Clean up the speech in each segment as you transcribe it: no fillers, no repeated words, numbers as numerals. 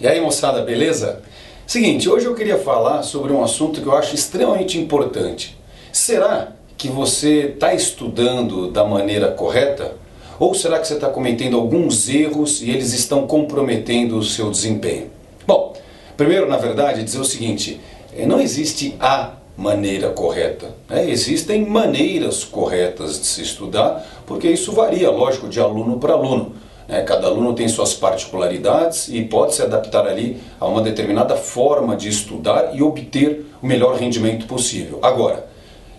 E aí, moçada, beleza? Seguinte, hoje eu queria falar sobre um assunto que eu acho extremamente importante. Será que você está estudando da maneira correta? Ou será que você está cometendo alguns erros e eles estão comprometendo o seu desempenho? Bom, primeiro, na verdade, dizer o seguinte, não existe a maneira correta. Existem maneiras corretas de se estudar, porque isso varia, lógico, de aluno para aluno. Cada aluno tem suas particularidades e pode se adaptar ali a uma determinada forma de estudar e obter o melhor rendimento possível. Agora,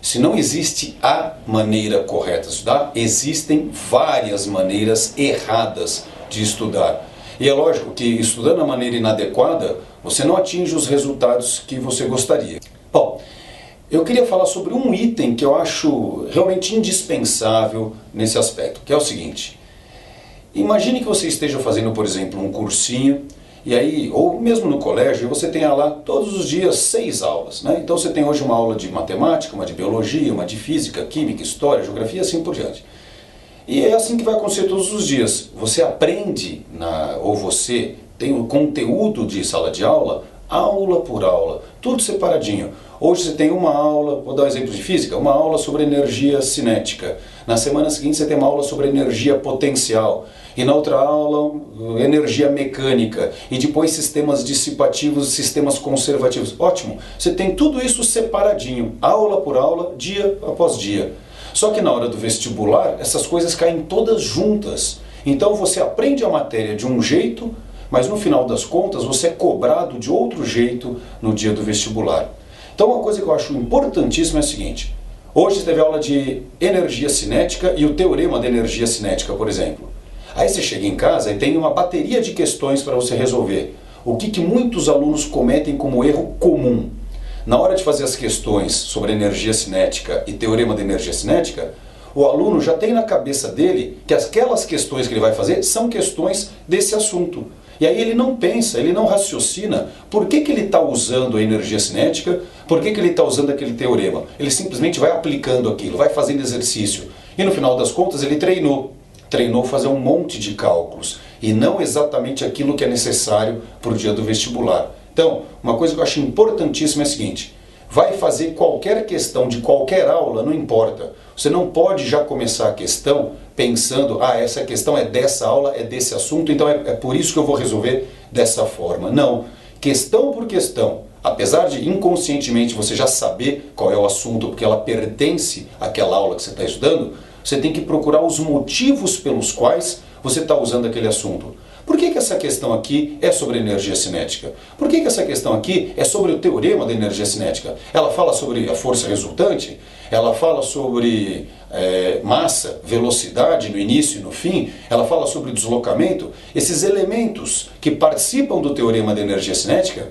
se não existe a maneira correta de estudar, existem várias maneiras erradas de estudar. E é lógico que estudando da maneira inadequada, você não atinge os resultados que você gostaria. Bom, eu queria falar sobre um item que eu acho realmente indispensável nesse aspecto, que é o seguinte. Imagine que você esteja fazendo, por exemplo, um cursinho, e aí, ou mesmo no colégio, você tenha lá todos os dias 6 aulas. Então você tem hoje uma aula de matemática, uma de biologia, uma de física, química, história, geografia, assim por diante. E é assim que vai acontecer todos os dias. Você aprende, ou você tem o conteúdo de sala de aula, aula por aula, tudo separadinho. Hoje você tem uma aula, vou dar um exemplo de física, uma aula sobre energia cinética. Na semana seguinte você tem uma aula sobre energia potencial. E na outra aula, energia mecânica. E depois sistemas dissipativos e sistemas conservativos. Ótimo, você tem tudo isso separadinho, aula por aula, dia após dia. Só que na hora do vestibular, essas coisas caem todas juntas. Então você aprende a matéria de um jeito, mas no final das contas você é cobrado de outro jeito no dia do vestibular. Então uma coisa que eu acho importantíssima é a seguinte. Hoje você teve aula de energia cinética e o teorema da energia cinética, por exemplo. Aí você chega em casa e tem uma bateria de questões para você resolver. O que muitos alunos cometem como erro comum? Na hora de fazer as questões sobre energia cinética e teorema da energia cinética, o aluno já tem na cabeça dele que aquelas questões que ele vai fazer são questões desse assunto. E aí ele não pensa, ele não raciocina por que ele está usando a energia cinética, por que ele está usando aquele teorema. Ele simplesmente vai aplicando aquilo, vai fazendo exercício. E no final das contas ele treinou fazer um monte de cálculos e não exatamente aquilo que é necessário para o dia do vestibular. Então, uma coisa que eu acho importantíssima é a seguinte, vai fazer qualquer questão de qualquer aula, não importa. Você não pode já começar a questão pensando, essa questão é dessa aula, é desse assunto, então é por isso que eu vou resolver dessa forma. Não, questão por questão. Apesar de inconscientemente você já saber qual é o assunto, porque ela pertence àquela aula que você está estudando, você tem que procurar os motivos pelos quais você está usando aquele assunto. Por que essa questão aqui é sobre energia cinética? Por que essa questão aqui é sobre o teorema da energia cinética? Ela fala sobre a força resultante? Ela fala sobre massa, velocidade no início e no fim? Ela fala sobre deslocamento? Esses elementos que participam do teorema da energia cinética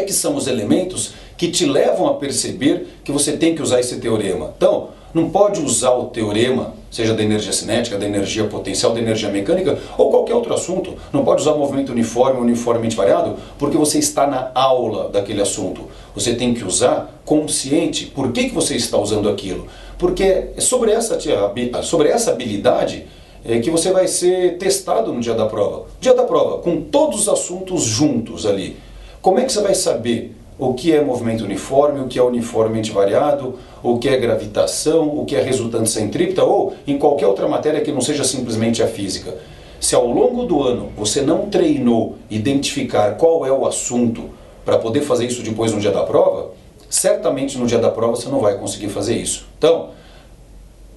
que são os elementos que te levam a perceber que você tem que usar esse teorema. Então, não pode usar o teorema, seja da energia cinética, da energia potencial, da energia mecânica ou qualquer outro assunto. Não pode usar movimento uniforme ou uniformemente variado porque você está na aula daquele assunto. Você tem que usar consciente. Por que você está usando aquilo? Porque é sobre essa habilidade que você vai ser testado no dia da prova. Dia da prova, com todos os assuntos juntos ali. Como é que você vai saber o que é movimento uniforme, o que é uniformemente variado, o que é gravitação, o que é resultante centrípeta ou em qualquer outra matéria que não seja simplesmente a física? Se ao longo do ano você não treinou identificar qual é o assunto para poder fazer isso depois no dia da prova, certamente no dia da prova você não vai conseguir fazer isso. Então,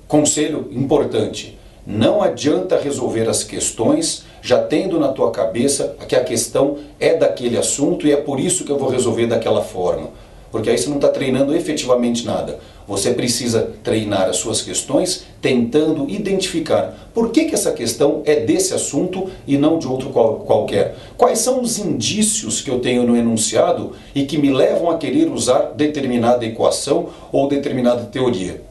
conselho importante. Não adianta resolver as questões já tendo na tua cabeça que a questão é daquele assunto e é por isso que eu vou resolver daquela forma. Porque aí você não está treinando efetivamente nada. Você precisa treinar as suas questões tentando identificar por que essa questão é desse assunto e não de outro qualquer. Quais são os indícios que eu tenho no enunciado e que me levam a querer usar determinada equação ou determinada teoria.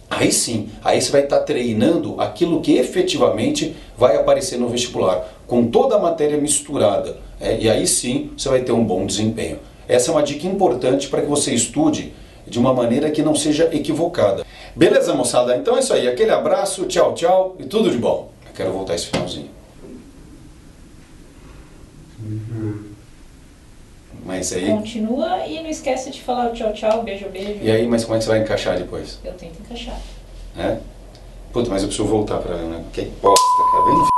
Aí sim, aí você vai estar treinando aquilo que efetivamente vai aparecer no vestibular, com toda a matéria misturada. E aí sim você vai ter um bom desempenho. Essa é uma dica importante para que você estude de uma maneira que não seja equivocada. Beleza, moçada? Então é isso aí. Aquele abraço, tchau, tchau e tudo de bom. Eu quero voltar esse finalzinho. Mas aí... Continua e não esquece de falar o tchau, tchau, beijo, beijo. E aí, mas como é que você vai encaixar depois? Eu tento encaixar. É? Puta, mas eu preciso voltar pra ver, né? Que bosta, cara. Vem no